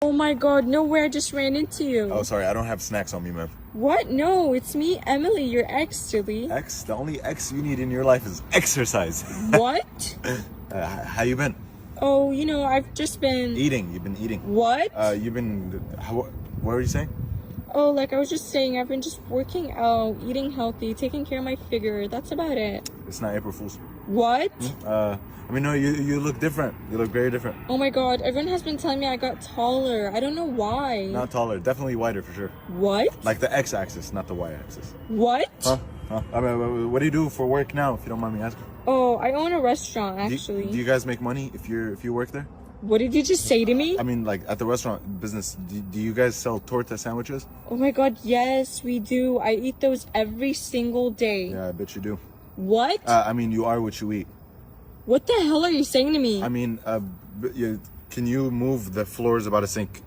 Oh my god, no way, I just ran into you. Oh, sorry, I don't have snacks on me, man. What? No, it's me, Emily, your ex, silly. X? The only X you need in your life is exercise. What? How you been? Oh, you know, I've just been... Eating. You've been eating. What? You've been... what were you saying? Oh, like I was just saying, I've been just working out, eating healthy, taking care of my figure. That's about it. It's not April Fool's. What? I mean, no, you look different. You look very different. Oh my god, everyone has been telling me I got taller. I don't know why. Not taller. Definitely wider for sure. What? Like the X-axis, not the Y-axis. What? Huh? I mean, what do you do for work now, if you don't mind me asking? Oh, I own a restaurant, Do actually. you guys make money if you work there? What did you just say to me? I mean, like at the restaurant business, do you guys sell torta sandwiches? Oh my god, yes, we do. I eat those every single day. Yeah, I bet you do. What? I mean, you are what you eat. What the hell are you saying to me? I mean, can you move the floors about a sink?